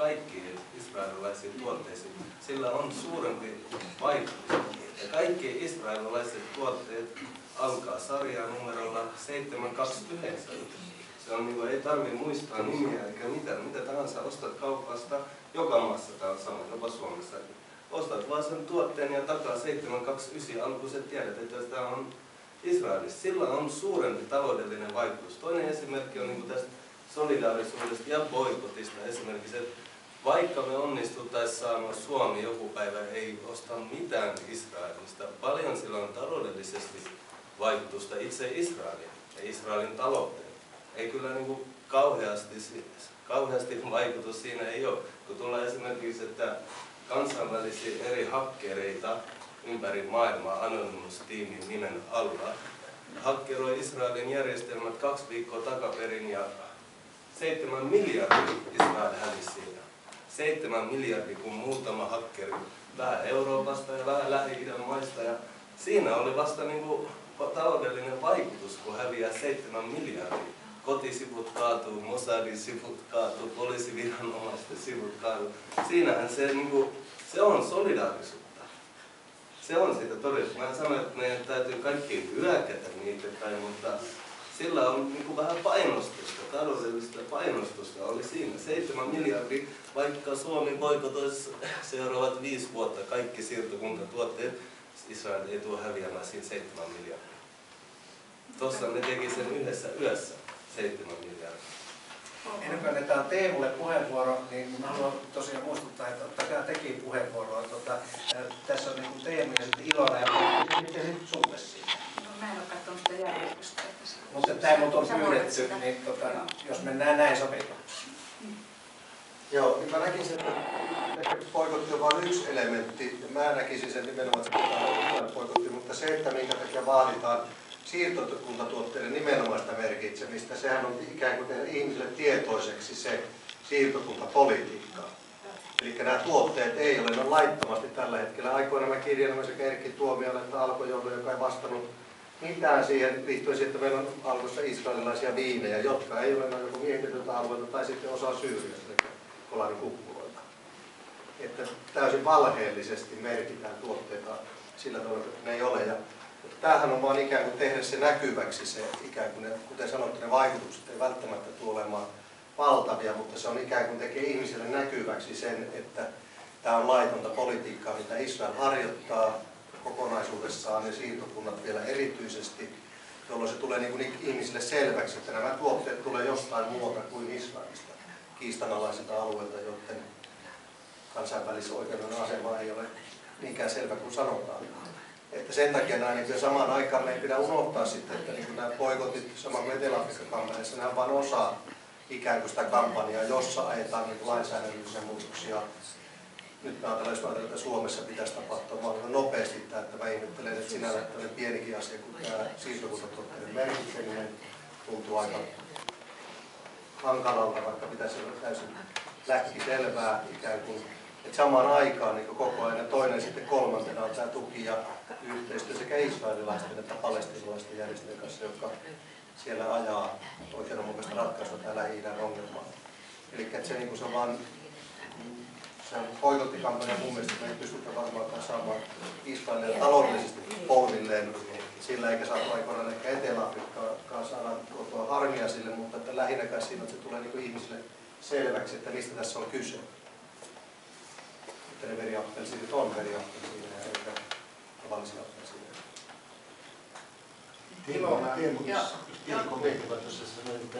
kaikkiin israelilaisiin tuotteisiin, sillä on suurempi vaikutus. Ja kaikki israelilaiset tuotteet alkaa sarjaa numerolla 729. Se on niin, ei tarvitse muistaa nimiä eikä mitään. Mitä tahansa ostat kaupasta, joka maassa tämä on sama, jopa Suomessa. Ostat vaan sen tuotteen ja takaa 729 alkuun sä tiedät, että tämä on Israelissa. Sillä on suurempi taloudellinen vaikutus. Toinen esimerkki on niin tästä solidaarisuudesta ja boikotista esimerkiksi, että vaikka me onnistuttaisiin saamaan Suomi joku päivä ei osta mitään Israelista, paljon sillä on taloudellisesti vaikutusta itse Israeliin ja Israelin talouteen. Ei kyllä niin kauheasti vaikutus siinä ei ole. Kun tulee esimerkiksi, että kansainvälisiä eri hakkereita ympäri maailmaa Anonymous-tiimin nimen alla hakkeroi Israelin järjestelmät 2 viikkoa takaperin ja 7 miljardia Israel hävisi siinä. 7 miljardia kuin muutama hakkeri, vähän Euroopasta ja vähän Lähi-idän maista. Ja siinä oli vasta niin kuin taloudellinen vaikutus, kun häviää 7 miljardia. Kotisivut kaatuu, Mossadin sivut kaatuu, poliisiviranomaisten sivut kaatuu. Siinähän se, niin kuin, se on solidaarisuutta. Se on sitä todella. Mä sanoin, että meidän täytyy kaikki hyökätä niitä päin, mutta sillä on niin kuin vähän painostusta, taloudellista painostusta oli siinä. 7 miljardia, vaikka Suomi boikotoisi seuraavat 5 vuotta kaikki siirtokuntatuotteet, Israel ei tule häviämään siinä 7 miljardia. Tuossa ne teki sen yhdessä yössä, 7 miljardia. Ennen kuin annetaan Teemulle puheenvuoro, niin mä haluan tosiaan muistuttaa, että ottakaa tekin puheenvuoroa. Tässä on niin Teemu ja sitten Ilona ja miten nyt sulle siitä? No, mä en ole katsonut sitä järjestystä. Mutta tämä mut on pyydetty, niin jos mennään näin sopivaan. Joo, niin mä näkisin, että boikotti on vain yksi elementti. Ja mä näkisin sen nimenomaan, että boikotti, mutta se, että minkä takia vaaditaan siirtokuntatuotteiden nimenomaista merkitsemistä, sehän on ikään kuin tehdä ihmisille tietoiseksi se siirtokuntapolitiikka. Eli nämä tuotteet ei ole laittomasti tällä hetkellä. Aikoina mä kirjoitin sekä Erkki Tuomiolle että Alko Jolle, joka ei vastannut mitään siihen liittyen siihen, että meillä on Alkossa israelilaisia viinejä, jotka ei ole joko miehitetyltä alueelta tai sitten osa Syyriasta, eli kolanikukkuloita. Että täysin valheellisesti merkitään tuotteita sillä tavalla, että ne ei ole. Mutta tämähän on vaan ikään kuin tehdä se näkyväksi, se ikään kuin, kuten sanottu, ne vaikutukset ei välttämättä tule olemaan valtavia, mutta se on ikään kuin tekee ihmisille näkyväksi sen, että tämä on laitonta politiikkaa, mitä Israel harjoittaa kokonaisuudessaan ja siirtokunnat vielä erityisesti, jolloin se tulee niin kuin ihmisille selväksi, että nämä tuotteet tulee jostain muuta kuin Israelista, kiistanalaisilta alueilta, joiden kansainvälisoikeuden asema ei ole niinkään selvä kuin sanotaan. Että sen takia nämä, niin samaan aikaan me ei pidä unohtaa sitten, että niin nämä boikotit, sama kuin Etelä-Afrikka-kampanjassa, nämä on vain osa ikään kuin sitä kampanjaa, jossa ajetaan niin lainsäädännöllisiä muutoksia. Nyt mä ajattelen, että Suomessa pitäisi tapahtua mahdollisimman nopeasti tämä, että mä ihmettelen, että sinällä tämmöinen pienikin asia, kun tämä siirtokuntatuotteiden merkitseminen tuntuu aika hankalalta, vaikka pitäisi olla täysin läkkiselvää ikään kuin. Että samaan aikaan niin koko ajan ja toinen sitten kolmantena on tämä tuki ja yhteistyö sekä israelilaisten että palestiinalaisten järjestöjen kanssa, jotka siellä ajaa oikeudenmukaista ratkaisua tähän Lähi-idän ongelmaan. Eli se, niin se on vaan se boikottikampanja mun mielestä me ei pystytä varmaankaan saamaan Israelia taloudellisesti polvilleen sillä, eikä saatu aikoinaan ehkä Etelä-Afrikkaan saadaan tuotua harmia sille, mutta että lähinnäkään siinä, että se tulee niin ihmisille selväksi, että mistä tässä on kyse. Että ne veriappelsiinit on veriappelsiineja, eikä tavallisia appelsiineja. Tiedätkö miettivät, jos se sanoo, että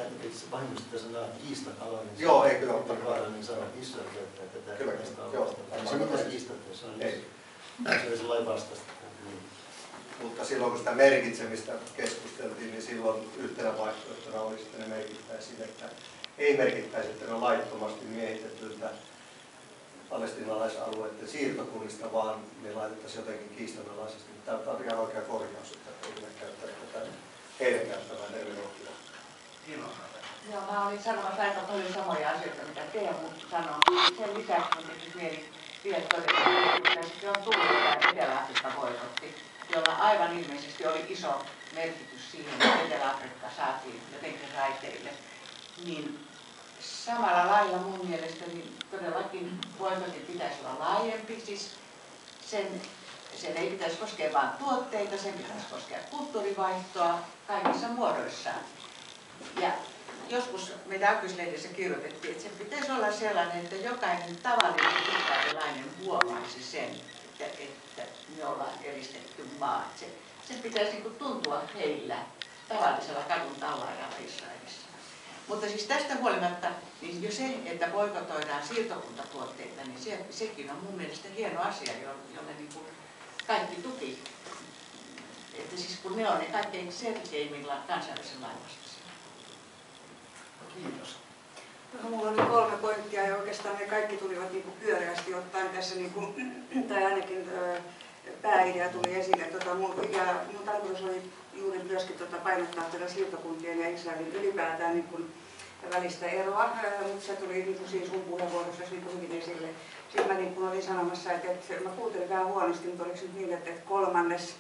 pahimmista sanaa kiistakalainen. Joo, eikö ole ottanut vaarallinen sana. Israel käyttää tätä kiistakalaista. Ei se mitään kiistattua, se on sellainen vastaista. Mutta silloin kun sitä merkitsemistä keskusteltiin, niin silloin yhtenä vaihtoehtona oli sitten ne merkittäisiin, että ei merkittäisi, että ne on laittomasti miehitetyltä palestiinalaisalueiden siirtokunnista, vaan ne laitettaisiin jotenkin kiistanalaisesti. Tämä on ihan oikea korjaus, että ei käyttää tätä heidän käyttämään terminologiaa. Joo, mä olin sanomassa aika paljon samoja asioita, mitä Teemu sanoi. Sen lisäksi mun tekisi mieli vielä todeta, että sitten on tullut tämä Etelä-Afrikka boikotti, jolla aivan ilmeisesti oli iso merkitys siihen, että Etelä-Afrikka saatiin jotenkin raiteille. Niin samalla lailla mun mielestä niin todella boikotin pitäisi olla laajempi, siis sen ei pitäisi koskea vain tuotteita, sen pitäisi koskea kulttuurivaihtoa kaikissa muodoissaan. Ja joskus meidän Akkuislehdessä kirjoitettiin, että sen pitäisi olla sellainen, että jokainen tavallinen israelilainen huomaisi sen, että me ollaan eristetty maa. Sen pitäisi niin kuin tuntua heillä tavallisella kadun tallaajalla Israelissa. Mutta siis tästä huolimatta, niin jo se, että boikotoidaan siirtokuntatuotteita, niin sekin on mun mielestä hieno asia, jolle niin kuin kaikki tuki. Että siis kun ne on ne kaikkein selkeimmillä kansainvälisen lain vastaisia. Kiitos. No, mulla oli 3 pointtia ja oikeastaan ne kaikki tulivat niin kuin pyöreästi ottaen tässä, niin kuin, tai ainakin pääidea tuli esille. Mun tarkoitus oli juuri myöskin painottaa tätä siirtokuntien ja Israelin ylipäätään niin kuin välistä eroa, mutta se tuli niin kuin siinä sun puheenvuorossa niin kuin hyvin esille. Sitten mä niin kuin olin sanomassa, että mä kuuntelin vähän huonosti, mutta oliko nyt niin, että kolmannes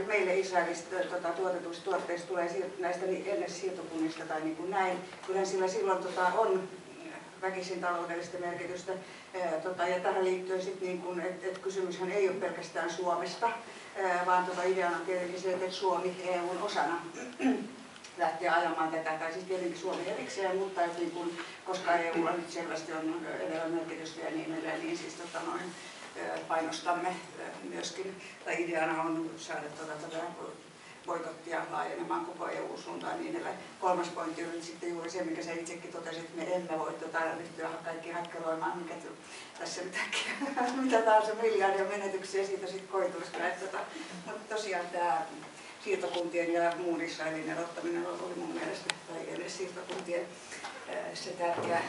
meille Israelista tuotetuista tuotteista tulee näistä ennen siirtokunnista tai niin kuin näin. Kyllähän sillä silloin on väkisin taloudellista merkitystä. Ja tähän liittyy sitten, niin kuin, että kysymyshän ei ole pelkästään Suomesta, vaan ideana on tietenkin se, että Suomi EUn osana lähtee ajamaan tätä, tai siis tietenkin Suomi erikseen, mutta että niin kuin, koska EUlla nyt selvästi on edellä merkitystä ja niin edelleen, niin siis painostamme myöskin, tai ideana on saada tätä boikottia laajenemaan koko EU-suuntaan niin edelleen. 3. pointti on sitten juuri se, mikä sä itsekin totesit, että me emme voi ryhtyä kaikki hakkeroimaan, mikä tässä nyt mitä tahansa miljardia menetyksiä siitä sitten koituisi. Mutta tosiaan tämä siirtokuntien ja muun Israelin erottaminen oli mun mielestä, tai edes siirtokuntien se tärkeä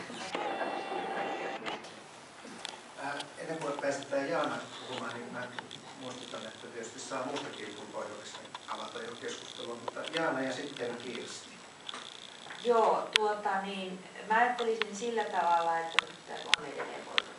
Ennen kuin pääsetään Jaana puhumaan, niin mä muistutan, että tietysti saa muutakin kuin toivoksi avata jo keskustelua, mutta Jaana ja sitten Kirsti. Joo, mä ajattelisin sillä tavalla, että on edelleen voitu